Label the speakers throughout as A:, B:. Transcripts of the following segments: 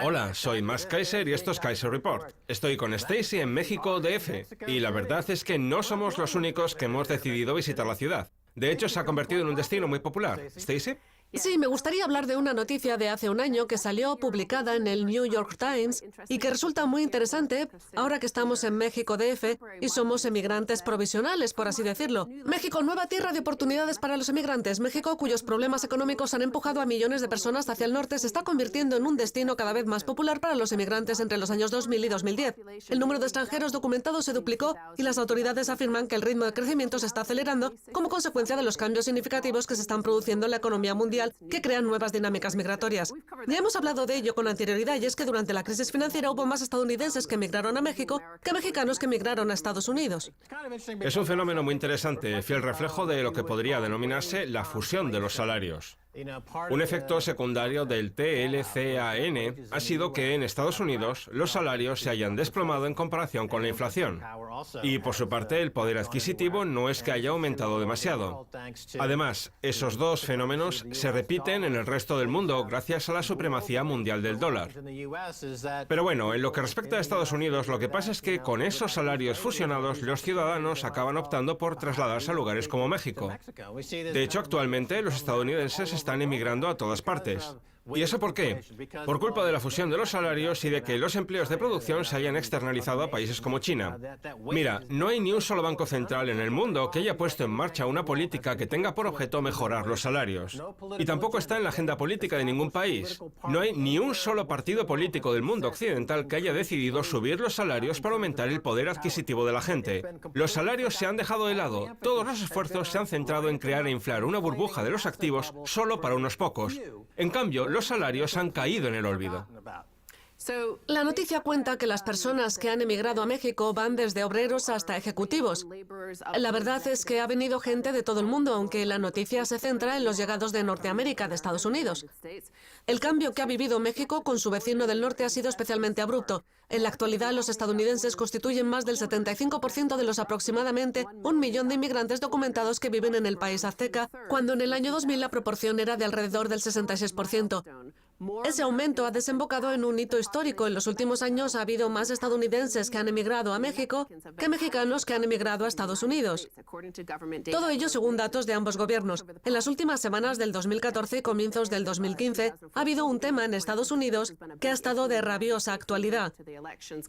A: Hola, soy Max Kaiser y esto es Kaiser Report. Estoy con Stacy en México DF y la verdad es que no somos los únicos que hemos decidido visitar la ciudad. De hecho, se ha convertido en un destino muy popular. ¿Stacy?
B: Sí, me gustaría hablar de una noticia de hace un año que salió publicada en el New York Times y que resulta muy interesante ahora que estamos en México DF y somos emigrantes provisionales, por así decirlo. México, nueva tierra de oportunidades para los emigrantes. México, cuyos problemas económicos han empujado a millones de personas hacia el norte, se está convirtiendo en un destino cada vez más popular para los emigrantes entre los años 2000 y 2010. El número de extranjeros documentados se duplicó y las autoridades afirman que el ritmo de crecimiento se está acelerando como consecuencia de los cambios significativos que se están produciendo en la economía mundial, que crean nuevas dinámicas migratorias. Ya hemos hablado de ello con anterioridad y es que durante la crisis financiera hubo más estadounidenses que emigraron a México que mexicanos que emigraron a Estados Unidos.
A: Es un fenómeno muy interesante, fiel reflejo de lo que podría denominarse la fusión de los salarios. Un efecto secundario del TLCAN ha sido que en Estados Unidos los salarios se hayan desplomado en comparación con la inflación. Y por su parte, el poder adquisitivo no es que haya aumentado demasiado. Además, esos dos fenómenos se repiten en el resto del mundo gracias a la supremacía mundial del dólar. Pero bueno, en lo que respecta a Estados Unidos, lo que pasa es que con esos salarios fusionados, los ciudadanos acaban optando por trasladarse a lugares como México. De hecho, actualmente los estadounidenses están emigrando a todas partes. ¿Y eso por qué? Por culpa de la fusión de los salarios y de que los empleos de producción se hayan externalizado a países como China. Mira, no hay ni un solo banco central en el mundo que haya puesto en marcha una política que tenga por objeto mejorar los salarios. Y tampoco está en la agenda política de ningún país. No hay ni un solo partido político del mundo occidental que haya decidido subir los salarios para aumentar el poder adquisitivo de la gente. Los salarios se han dejado de lado. Todos los esfuerzos se han centrado en crear e inflar una burbuja de los activos solo para unos pocos. En cambio, los salarios han caído en el olvido.
B: La noticia cuenta que las personas que han emigrado a México van desde obreros hasta ejecutivos. La verdad es que ha venido gente de todo el mundo, aunque la noticia se centra en los llegados de Norteamérica, de Estados Unidos. El cambio que ha vivido México con su vecino del norte ha sido especialmente abrupto. En la actualidad, los estadounidenses constituyen más del 75% de los aproximadamente 1 millón de inmigrantes documentados que viven en el país azteca, cuando en el año 2000 la proporción era de alrededor del 66%. Ese aumento ha desembocado en un hito histórico. En los últimos años ha habido más estadounidenses que han emigrado a México que mexicanos que han emigrado a Estados Unidos. Todo ello según datos de ambos gobiernos. En las últimas semanas del 2014 y comienzos del 2015 ha habido un tema en Estados Unidos que ha estado de rabiosa actualidad.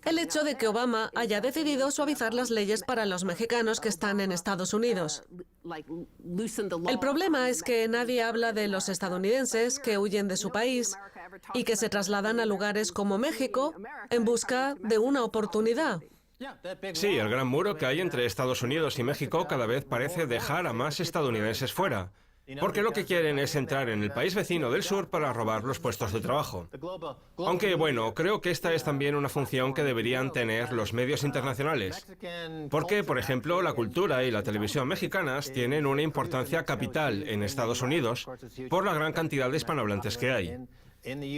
B: El hecho de que Obama haya decidido suavizar las leyes para los mexicanos que están en Estados Unidos. El problema es que nadie habla de los estadounidenses que huyen de su país y que se trasladan a lugares como México en busca de una oportunidad.
A: Sí, el gran muro que hay entre Estados Unidos y México cada vez parece dejar a más estadounidenses fuera. Porque lo que quieren es entrar en el país vecino del sur para robar los puestos de trabajo. Aunque, bueno, creo que esta es también una función que deberían tener los medios internacionales. Porque, por ejemplo, la cultura y la televisión mexicanas tienen una importancia capital en Estados Unidos por la gran cantidad de hispanohablantes que hay.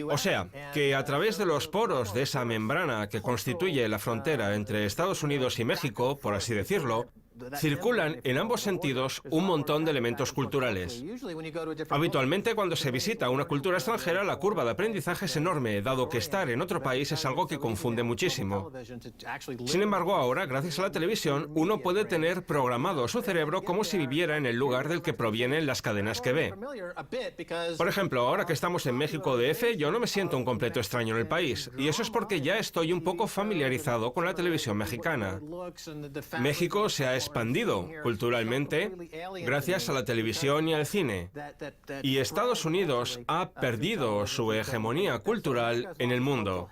A: O sea, que a través de los poros de esa membrana que constituye la frontera entre Estados Unidos y México, por así decirlo, circulan en ambos sentidos un montón de elementos culturales. Habitualmente, cuando se visita una cultura extranjera, la curva de aprendizaje es enorme, dado que estar en otro país es algo que confunde muchísimo. Sin embargo, ahora, gracias a la televisión, uno puede tener programado su cerebro como si viviera en el lugar del que provienen las cadenas que ve. Por ejemplo, ahora que estamos en México DF, yo no me siento un completo extraño en el país, y eso es porque ya estoy un poco familiarizado con la televisión mexicana. México se ha expandido culturalmente gracias a la televisión y al cine. Y Estados Unidos ha perdido su hegemonía cultural en el mundo.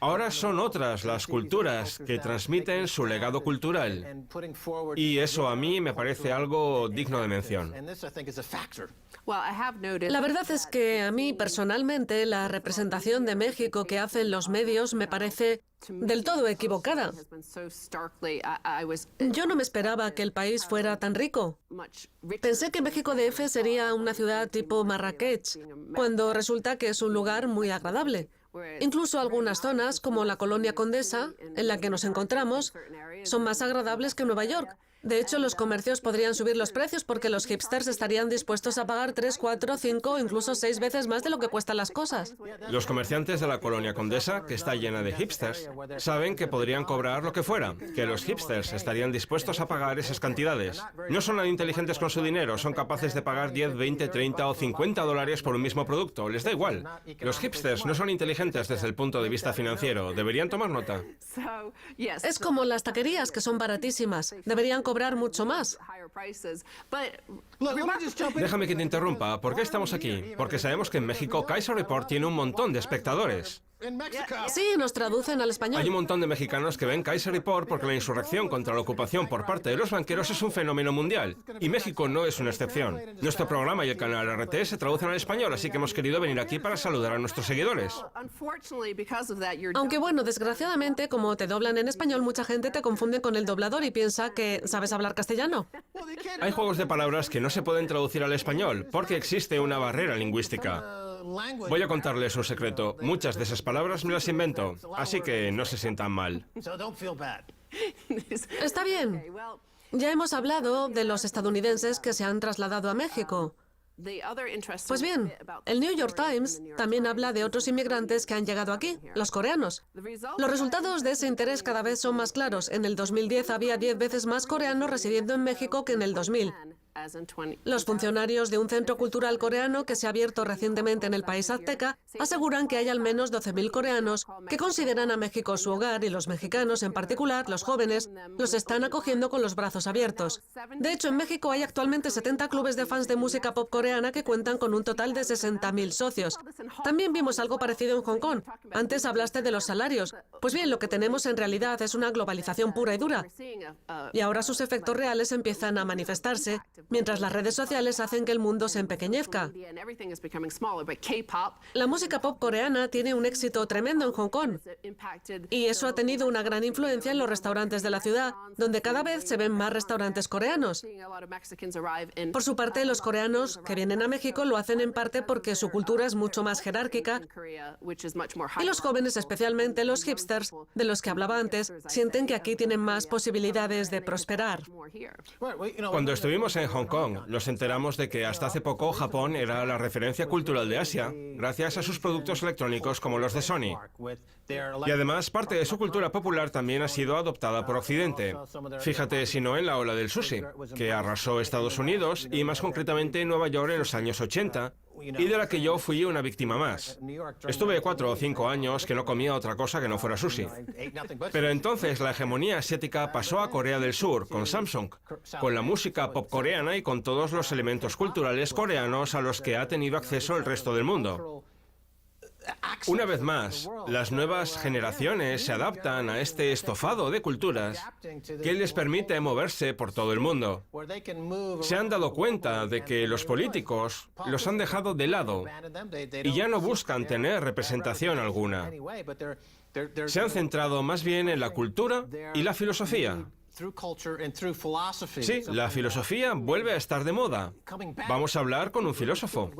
A: Ahora son otras las culturas que transmiten su legado cultural. Y eso a mí me parece algo digno de mención.
B: La verdad es que a mí personalmente la representación de México que hacen los medios me parece del todo equivocada. Yo no me esperaba que el país fuera tan rico. Pensé que México DF sería una ciudad tipo Marrakech, cuando resulta que es un lugar muy agradable. Incluso algunas zonas, como la Colonia Condesa, en la que nos encontramos, son más agradables que Nueva York. De hecho, los comercios podrían subir los precios porque los hipsters estarían dispuestos a pagar 3, 4, 5 o incluso 6 veces más de lo que cuestan las cosas.
A: Los comerciantes de la colonia Condesa, que está llena de hipsters, saben que podrían cobrar lo que fuera, que los hipsters estarían dispuestos a pagar esas cantidades. No son tan inteligentes con su dinero, son capaces de pagar 10, 20, 30 o 50 dólares por un mismo producto, les da igual. Los hipsters no son inteligentes desde el punto de vista financiero, deberían tomar nota.
B: Es como las taquerías, que son baratísimas. Deberían cobrar mucho más.
A: Déjame que te interrumpa. ¿Por qué estamos aquí? Porque sabemos que en México Kaiser Report tiene un montón de espectadores.
B: Sí, nos traducen al español.
A: Hay un montón de mexicanos que ven Kaiser Report porque la insurrección contra la ocupación por parte de los banqueros es un fenómeno mundial. Y México no es una excepción. Nuestro programa y el canal RT se traducen al español, así que hemos querido venir aquí para saludar a nuestros seguidores.
B: Aunque bueno, desgraciadamente, como te doblan en español, mucha gente te confunde con el doblador y piensa que sabes hablar castellano.
A: Hay juegos de palabras que no se pueden traducir al español porque existe una barrera lingüística. Voy a contarles un secreto. Muchas de esas palabras me las invento, así que no se sientan mal.
B: Está bien. Ya hemos hablado de los estadounidenses que se han trasladado a México. Pues bien, el New York Times también habla de otros inmigrantes que han llegado aquí, los coreanos. Los resultados de ese interés cada vez son más claros. En el 2010 había 10 veces más coreanos residiendo en México que en el 2000. Los funcionarios de un centro cultural coreano que se ha abierto recientemente en el país azteca aseguran que hay al menos 12.000 coreanos que consideran a México su hogar y los mexicanos, en particular los jóvenes, los están acogiendo con los brazos abiertos. De hecho, en México hay actualmente 70 clubes de fans de música pop coreana que cuentan con un total de 60.000 socios. También vimos algo parecido en Hong Kong. Antes hablaste de los salarios. Pues bien, lo que tenemos en realidad es una globalización pura y dura. Y ahora sus efectos reales empiezan a manifestarse, mientras las redes sociales hacen que el mundo se empequeñezca. La música pop coreana tiene un éxito tremendo en Hong Kong. Y eso ha tenido una gran influencia en los restaurantes de la ciudad, donde cada vez se ven más restaurantes coreanos. Por su parte, los coreanos que vienen a México lo hacen en parte porque su cultura es mucho más jerárquica y los jóvenes, especialmente los hipsters, de los que hablaba antes, sienten que aquí tienen más posibilidades de prosperar.
A: Cuando estuvimos en Hong Kong, nos enteramos de que hasta hace poco Japón era la referencia cultural de Asia, gracias a sus productos electrónicos como los de Sony. Y además, parte de su cultura popular también ha sido adoptada por Occidente. Fíjate si no en la ola del sushi, que arrasó Estados Unidos y más concretamente Nueva York en los años 80, y de la que yo fui una víctima más. Estuve 4 o 5 años que no comía otra cosa que no fuera sushi. Pero entonces la hegemonía asiática pasó a Corea del Sur, con Samsung, con la música pop coreana y con todos los elementos culturales coreanos a los que ha tenido acceso el resto del mundo. Una vez más, las nuevas generaciones se adaptan a este estofado de culturas que les permite moverse por todo el mundo. Se han dado cuenta de que los políticos los han dejado de lado y ya no buscan tener representación alguna. Se han centrado más bien en la cultura y la filosofía. Sí, la filosofía vuelve a estar de moda. Vamos a hablar con un filósofo.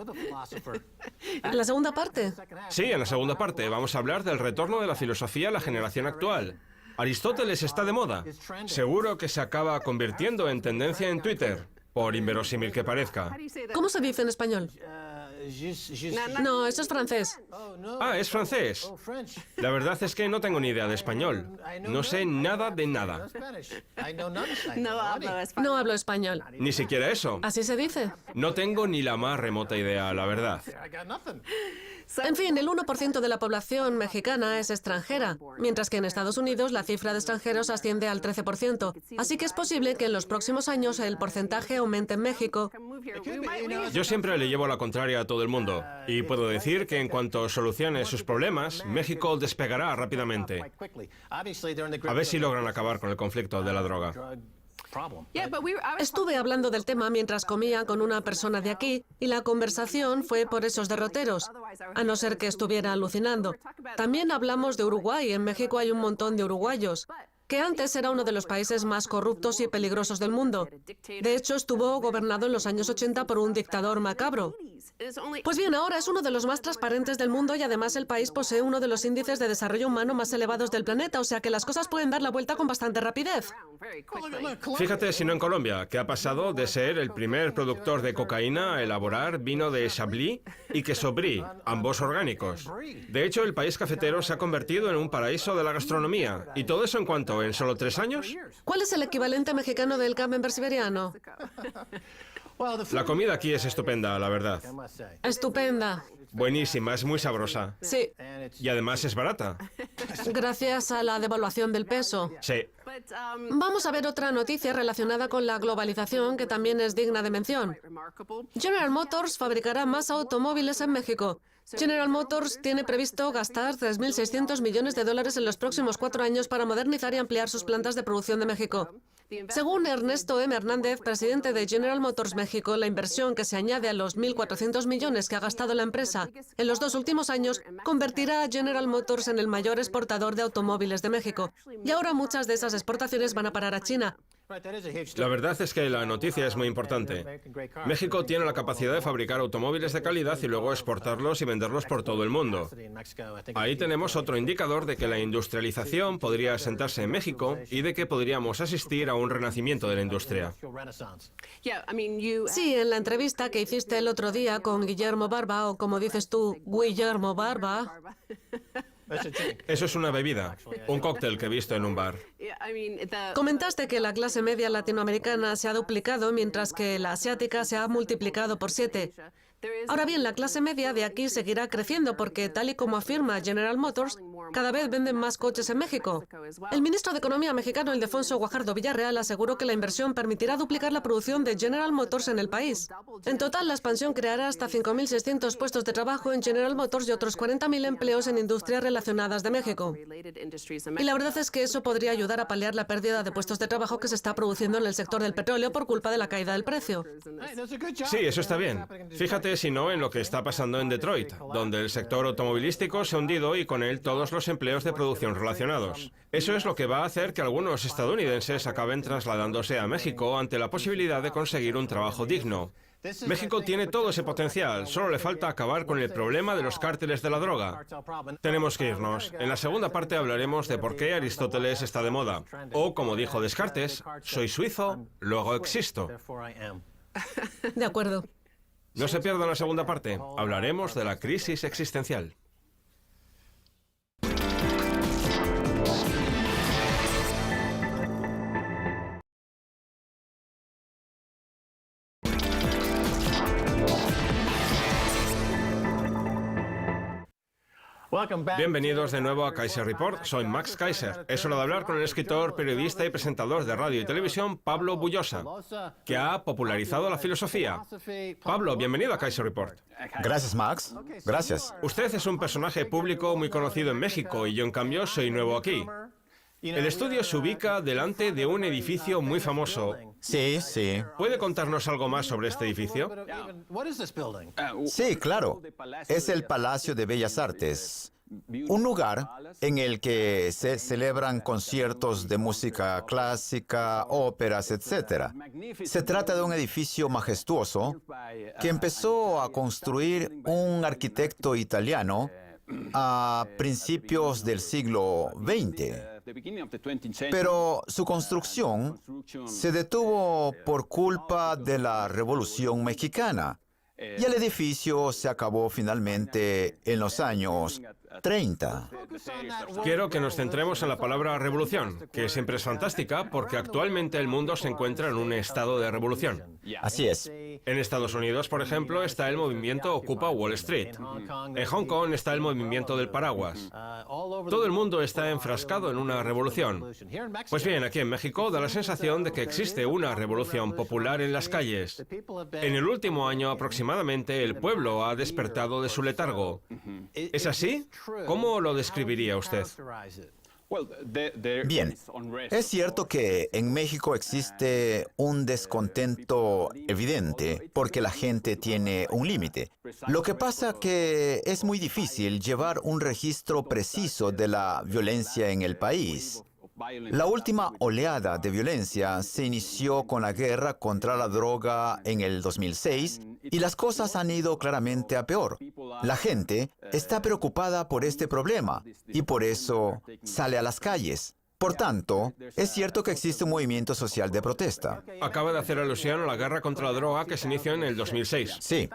B: ¿En la segunda parte?
A: Sí, en la segunda parte vamos a hablar del retorno de la filosofía a la generación actual. Aristóteles está de moda. Seguro que se acaba convirtiendo en tendencia en Twitter, por inverosímil que parezca.
B: ¿Cómo se dice en español? No, eso es francés.
A: Ah, es francés. La verdad es que no tengo ni idea de español. No sé nada de nada.
B: No hablo español.
A: Ni siquiera eso.
B: ¿Así se dice?
A: No tengo ni la más remota idea, la verdad.
B: En fin, el 1% de la población mexicana es extranjera, mientras que en Estados Unidos la cifra de extranjeros asciende al 13%. Así que es posible que en los próximos años el porcentaje aumente en México.
A: Yo siempre le llevo la contraria a todo el mundo. Y puedo decir que en cuanto solucione sus problemas, México despegará rápidamente. A ver si logran acabar con el conflicto de la droga.
B: Estuve hablando del tema mientras comía con una persona de aquí y la conversación fue por esos derroteros, a no ser que estuviera alucinando. También hablamos de Uruguay. En México hay un montón de uruguayos, que antes era uno de los países más corruptos y peligrosos del mundo. De hecho, estuvo gobernado en los años 80 por un dictador macabro. Pues bien, ahora es uno de los más transparentes del mundo y además el país posee uno de los índices de desarrollo humano más elevados del planeta, o sea que las cosas pueden dar la vuelta con bastante rapidez.
A: Fíjate si no en Colombia, que ha pasado de ser el primer productor de cocaína a elaborar vino de Chablis y queso brie, ambos orgánicos. De hecho, el país cafetero se ha convertido en un paraíso de la gastronomía. ¿Y todo eso en cuánto? ¿En solo 3 años?
B: ¿Cuál es el equivalente mexicano del camembert siberiano?
A: La comida aquí es estupenda, la verdad.
B: Estupenda.
A: Buenísima, es muy sabrosa.
B: Sí,
A: Y además es barata.
B: gracias a la devaluación del peso.
A: Sí.
B: Vamos a ver otra noticia relacionada con la globalización que también es digna de mención. General Motors fabricará más automóviles en México. General Motors tiene previsto gastar 3.600 millones de dólares en los próximos 4 años para modernizar y ampliar sus plantas de producción de México. Según Ernesto M. Hernández, presidente de General Motors México, la inversión que se añade a los 1.400 millones que ha gastado la empresa en los 2 últimos años convertirá a General Motors en el mayor exportador de automóviles de México. Y ahora muchas de esas exportaciones van a parar a China.
A: La verdad es que la noticia es muy importante. México tiene la capacidad de fabricar automóviles de calidad y luego exportarlos y venderlos por todo el mundo. Ahí tenemos otro indicador de que la industrialización podría asentarse en México y de que podríamos asistir a un renacimiento de la industria.
B: Sí, en la entrevista que hiciste el otro día con Guillermo Barba, o como dices tú, Guillermo Barba,
A: Eso es una bebida, un cóctel que he visto en un bar.
B: comentaste que la clase media latinoamericana se ha duplicado mientras que la asiática se ha multiplicado por 7. Ahora bien, la clase media de aquí seguirá creciendo porque, tal y como afirma General Motors, cada vez venden más coches en México. El ministro de Economía mexicano, Ildefonso Guajardo Villarreal, aseguró que la inversión permitirá duplicar la producción de General Motors en el país. En total, la expansión creará hasta 5.600 puestos de trabajo en General Motors y otros 40.000 empleos en industrias relacionadas de México. Y la verdad es que eso podría ayudar a paliar la pérdida de puestos de trabajo que se está produciendo en el sector del petróleo por culpa de la caída del precio.
A: Sí, eso está bien. Fíjate si no en lo que está pasando en Detroit, donde el sector automovilístico se ha hundido y con él todos los empleos de producción relacionados. Eso es lo que va a hacer que algunos estadounidenses acaben trasladándose a México ante la posibilidad de conseguir un trabajo digno. México tiene todo ese potencial, solo le falta acabar con el problema de los cárteles de la droga. Tenemos que irnos. En la segunda parte hablaremos de por qué Aristóteles está de moda. O, como dijo Descartes, soy suizo, luego existo.
B: De acuerdo.
A: No se pierdan la segunda parte. Hablaremos de la crisis existencial. Bienvenidos de nuevo a Kaiser Report. Soy Max Kaiser. Es hora de hablar con el escritor, periodista y presentador de radio y televisión, Pablo Bullosa, que ha popularizado la filosofía. Pablo, bienvenido a Kaiser Report.
C: Gracias, Max. Gracias.
A: Usted es un personaje público muy conocido en México y yo, en cambio, soy nuevo aquí. El estudio se ubica delante de un edificio muy famoso.
C: Sí, sí.
A: ¿Puede contarnos algo más sobre este edificio?
C: Sí, claro. Es el Palacio de Bellas Artes, un lugar en el que se celebran conciertos de música clásica, óperas, etc. Se trata de un edificio majestuoso que empezó a construir un arquitecto italiano a principios del siglo XX. Pero su construcción se detuvo por culpa de la Revolución Mexicana y el edificio se acabó finalmente en los años 30.
A: Quiero que nos centremos en la palabra revolución, que siempre es fantástica porque actualmente el mundo se encuentra en un estado de revolución.
C: Así es.
A: En Estados Unidos, por ejemplo, está el movimiento Ocupa Wall Street. En Hong Kong está el movimiento del paraguas. Todo el mundo está enfrascado en una revolución. Pues bien, aquí en México da la sensación de que existe una revolución popular en las calles. En el último año aproximadamente el pueblo ha despertado de su letargo. ¿Es así? ¿Cómo lo describiría usted?
C: Bien, es cierto que en México existe un descontento evidente porque la gente tiene un límite. Lo que pasa que es muy difícil llevar un registro preciso de la violencia en el país. La última oleada de violencia se inició con la guerra contra la droga en el 2006 y las cosas han ido claramente a peor. La gente está preocupada por este problema y por eso sale a las calles. Por tanto, es cierto que existe un movimiento social de protesta.
A: Acaba de hacer alusión a la guerra contra la droga que se inició en el 2006.
C: Sí,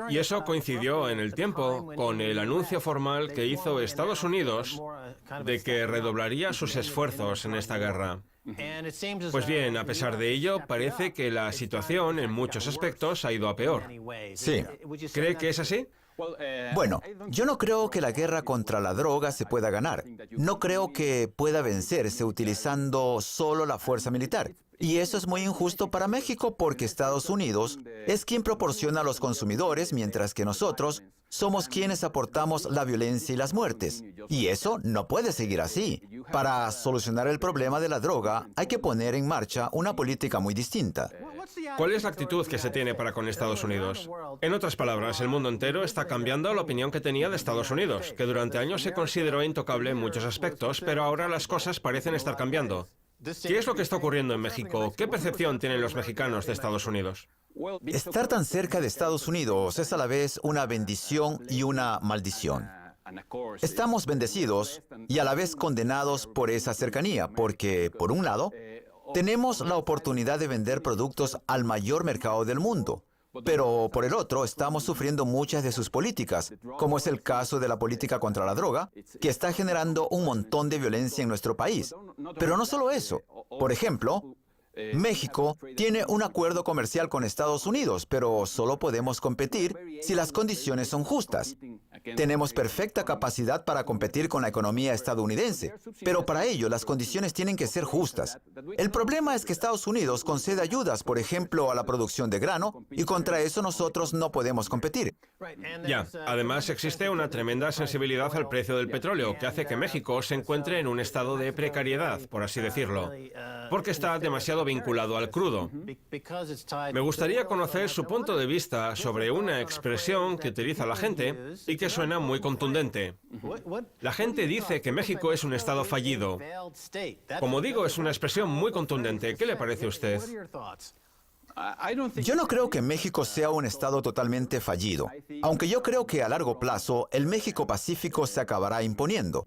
A: Y eso coincidió en el tiempo con el anuncio formal que hizo Estados Unidos de que redoblaría sus esfuerzos en esta guerra. Pues bien, a pesar de ello, parece que la situación en muchos aspectos ha ido a peor.
C: sí.
A: ¿Cree que es así?
C: Bueno, yo no creo que la guerra contra la droga se pueda ganar. No creo que pueda vencerse utilizando solo la fuerza militar. Y eso es muy injusto para México porque Estados Unidos es quien proporciona a los consumidores, mientras que nosotros somos quienes aportamos la violencia y las muertes. Y eso no puede seguir así. Para solucionar el problema de la droga, hay que poner en marcha una política muy distinta.
A: ¿Cuál es la actitud que se tiene para con Estados Unidos? En otras palabras, el mundo entero está cambiando la opinión que tenía de Estados Unidos, que durante años se consideró intocable en muchos aspectos, pero ahora las cosas parecen estar cambiando. ¿Qué es lo que está ocurriendo en México? ¿Qué percepción tienen los mexicanos de Estados Unidos?
C: Estar tan cerca de Estados Unidos es a la vez una bendición y una maldición. Estamos bendecidos y a la vez condenados por esa cercanía, porque, por un lado, tenemos la oportunidad de vender productos al mayor mercado del mundo. Pero por el otro, estamos sufriendo muchas de sus políticas, como es el caso de la política contra la droga, que está generando un montón de violencia en nuestro país. Pero no solo eso. Por ejemplo, México tiene un acuerdo comercial con Estados Unidos, pero solo podemos competir si las condiciones son justas. Tenemos perfecta capacidad para competir con la economía estadounidense, pero para ello las condiciones tienen que ser justas. El problema es que Estados Unidos concede ayudas, por ejemplo, a la producción de grano, y contra eso nosotros no podemos competir.
A: Ya, además existe una tremenda sensibilidad al precio del petróleo que hace que México se encuentre en un estado de precariedad, por así decirlo, porque está demasiado vinculado al crudo. Me gustaría conocer su punto de vista sobre una expresión que utiliza la gente y que suena muy contundente. La gente dice que México es un estado fallido. Como digo, es una expresión muy contundente. ¿Qué le parece a usted?
C: Yo no creo que México sea un estado totalmente fallido, aunque yo creo que a largo plazo el México pacífico se acabará imponiendo,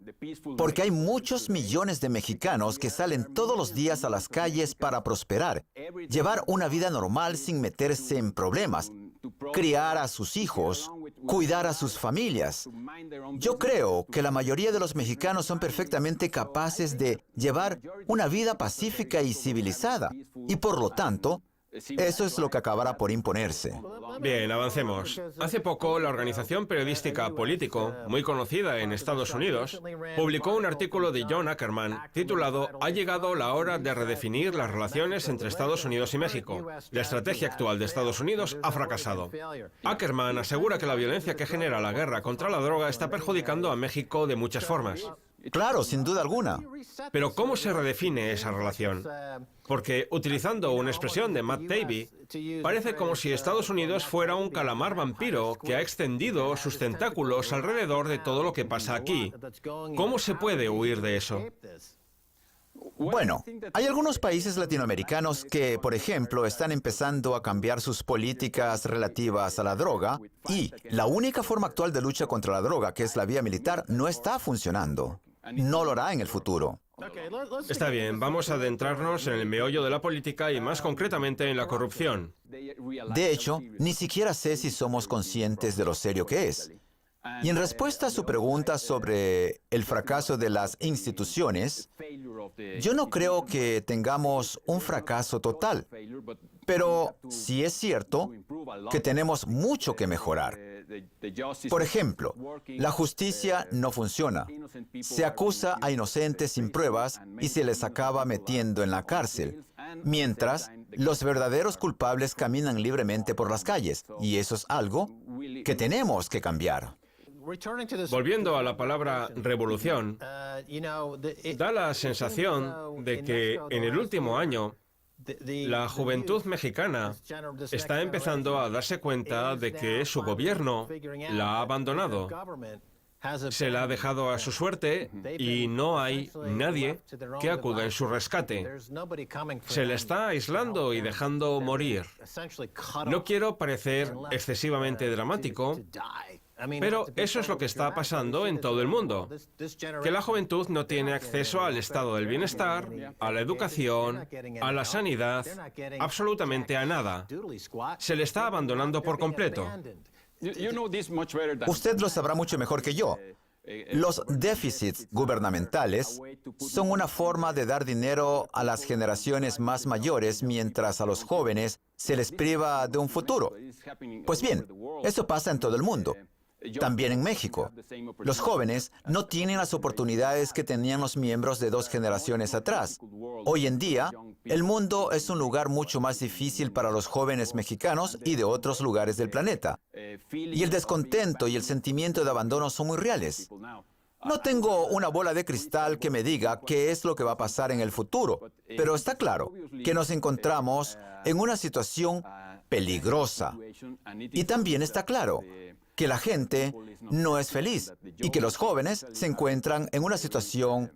C: porque hay muchos millones de mexicanos que salen todos los días a las calles para prosperar, llevar una vida normal sin meterse en problemas, criar a sus hijos, cuidar a sus familias. Yo creo que la mayoría de los mexicanos son perfectamente capaces de llevar una vida pacífica y civilizada, y por lo tanto, eso es lo que acabará por imponerse.
A: Bien, avancemos. Hace poco, la organización periodística Político, muy conocida en Estados Unidos, publicó un artículo de John Ackerman titulado «Ha llegado la hora de redefinir las relaciones entre Estados Unidos y México. La estrategia actual de Estados Unidos ha fracasado». Ackerman asegura que la violencia que genera la guerra contra la droga está perjudicando a México de muchas formas.
C: Claro, sin duda alguna.
A: Pero ¿cómo se redefine esa relación? Porque, utilizando una expresión de Matt Taibbi, parece como si Estados Unidos fuera un calamar vampiro que ha extendido sus tentáculos alrededor de todo lo que pasa aquí. ¿Cómo se puede huir de eso?
C: Bueno, hay algunos países latinoamericanos que, por ejemplo, están empezando a cambiar sus políticas relativas a la droga y la única forma actual de lucha contra la droga, que es la vía militar, no está funcionando. No lo hará en el futuro.
A: Está bien, vamos a adentrarnos en el meollo de la política y más concretamente en la corrupción.
C: De hecho, ni siquiera sé si somos conscientes de lo serio que es. Y en respuesta a su pregunta sobre el fracaso de las instituciones, yo no creo que tengamos un fracaso total, pero sí es cierto que tenemos mucho que mejorar. Por ejemplo, la justicia no funciona. Se acusa a inocentes sin pruebas y se les acaba metiendo en la cárcel, mientras los verdaderos culpables caminan libremente por las calles, y eso es algo que tenemos que cambiar.
A: Volviendo a la palabra revolución, da la sensación de que en el último año la juventud mexicana está empezando a darse cuenta de que su gobierno la ha abandonado. Se la ha dejado a su suerte y no hay nadie que acuda en su rescate. Se le está aislando y dejando morir. No quiero parecer excesivamente dramático, Pero eso es lo que está pasando en todo el mundo, que la juventud no tiene acceso al estado del bienestar, a la educación, a la sanidad, absolutamente a nada. Se le está abandonando por completo.
C: Usted lo sabrá mucho mejor que yo. Los déficits gubernamentales son una forma de dar dinero a las generaciones más mayores mientras a los jóvenes se les priva de un futuro. Pues bien, eso pasa en todo el mundo. También en México. Los jóvenes no tienen las oportunidades que tenían los miembros de 2 generaciones atrás. Hoy en día, el mundo es un lugar mucho más difícil para los jóvenes mexicanos y de otros lugares del planeta. Y el descontento y el sentimiento de abandono son muy reales. No tengo una bola de cristal que me diga qué es lo que va a pasar en el futuro, pero está claro que nos encontramos en una situación peligrosa. Y también está claro que la gente no es feliz y que los jóvenes se encuentran en una situación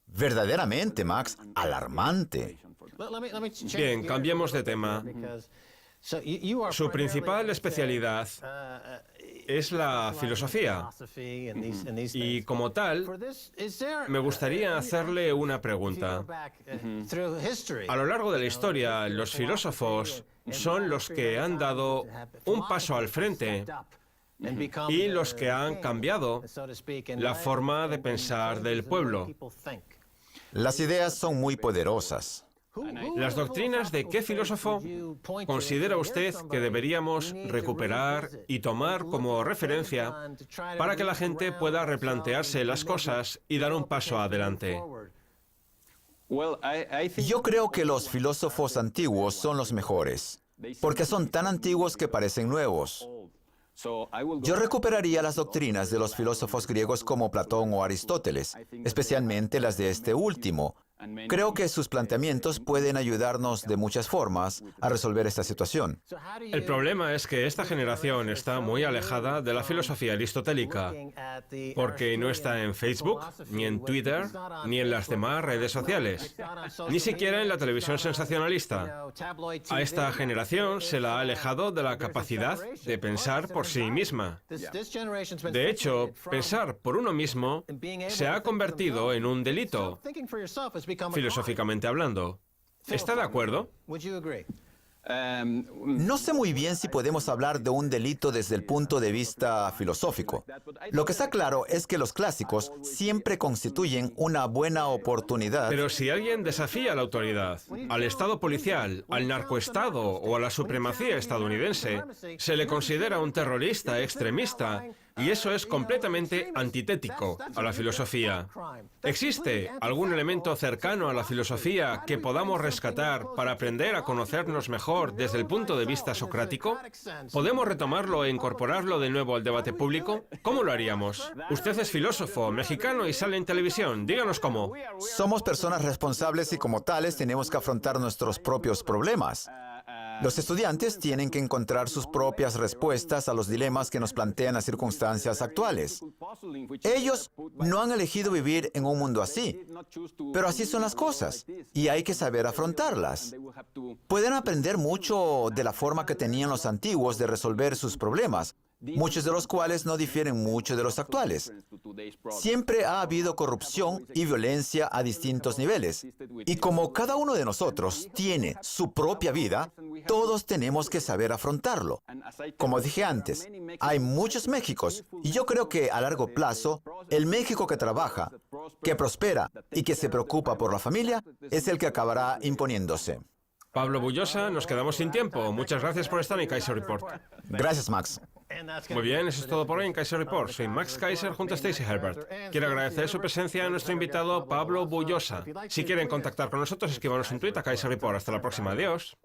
C: verdaderamente, Max, alarmante.
A: Bien, cambiemos de tema. Su principal especialidad es la filosofía. Y como tal, me gustaría hacerle una pregunta. A lo largo de la historia, los filósofos son los que han dado un paso al frente y los que han cambiado la forma de pensar del pueblo.
C: Las ideas son muy poderosas.
A: ¿Las doctrinas de qué filósofo considera usted que deberíamos recuperar y tomar como referencia para que la gente pueda replantearse las cosas y dar un paso adelante?
C: Yo creo que los filósofos antiguos son los mejores, porque son tan antiguos que parecen nuevos. Yo recuperaría las doctrinas de los filósofos griegos como Platón o Aristóteles, especialmente las de este último. Creo que sus planteamientos pueden ayudarnos de muchas formas a resolver esta situación.
A: El problema es que esta generación está muy alejada de la filosofía aristotélica, porque no está en Facebook, ni en Twitter, ni en las demás redes sociales, ni siquiera en la televisión sensacionalista. A esta generación se la ha alejado de la capacidad de pensar por sí misma. De hecho, pensar por uno mismo se ha convertido en un delito, filosóficamente hablando. ¿Está de acuerdo?
C: No sé muy bien si podemos hablar de un delito desde el punto de vista filosófico. Lo que está claro es que los clásicos siempre constituyen una buena oportunidad.
A: Pero si alguien desafía a la autoridad, al Estado policial, al narcoestado o a la supremacía estadounidense, se le considera un terrorista extremista. Y eso es completamente antitético a la filosofía. ¿Existe algún elemento cercano a la filosofía que podamos rescatar para aprender a conocernos mejor desde el punto de vista socrático? ¿Podemos retomarlo e incorporarlo de nuevo al debate público? ¿Cómo lo haríamos? Usted es filósofo, mexicano y sale en televisión. Díganos cómo.
C: Somos personas responsables y como tales tenemos que afrontar nuestros propios problemas. Los estudiantes tienen que encontrar sus propias respuestas a los dilemas que nos plantean las circunstancias actuales. Ellos no han elegido vivir en un mundo así, pero así son las cosas y hay que saber afrontarlas. Pueden aprender mucho de la forma que tenían los antiguos de resolver sus problemas, muchos de los cuales no difieren mucho de los actuales. Siempre ha habido corrupción y violencia a distintos niveles. Y como cada uno de nosotros tiene su propia vida, todos tenemos que saber afrontarlo. Como dije antes, hay muchos Méxicos y yo creo que a largo plazo, el México que trabaja, que prospera y que se preocupa por la familia es el que acabará imponiéndose.
A: Pablo Bullosa, nos quedamos sin tiempo. Muchas gracias por estar en Kaiser Report.
C: Gracias, Max.
A: Muy bien, eso es todo por hoy en Kaiser Report. Soy Max Kaiser junto a Stacey Herbert. Quiero agradecer su presencia a nuestro invitado Pablo Bullosa. Si quieren contactar con nosotros, escríbanos en Twitter a Kaiser Report. Hasta la próxima. Adiós.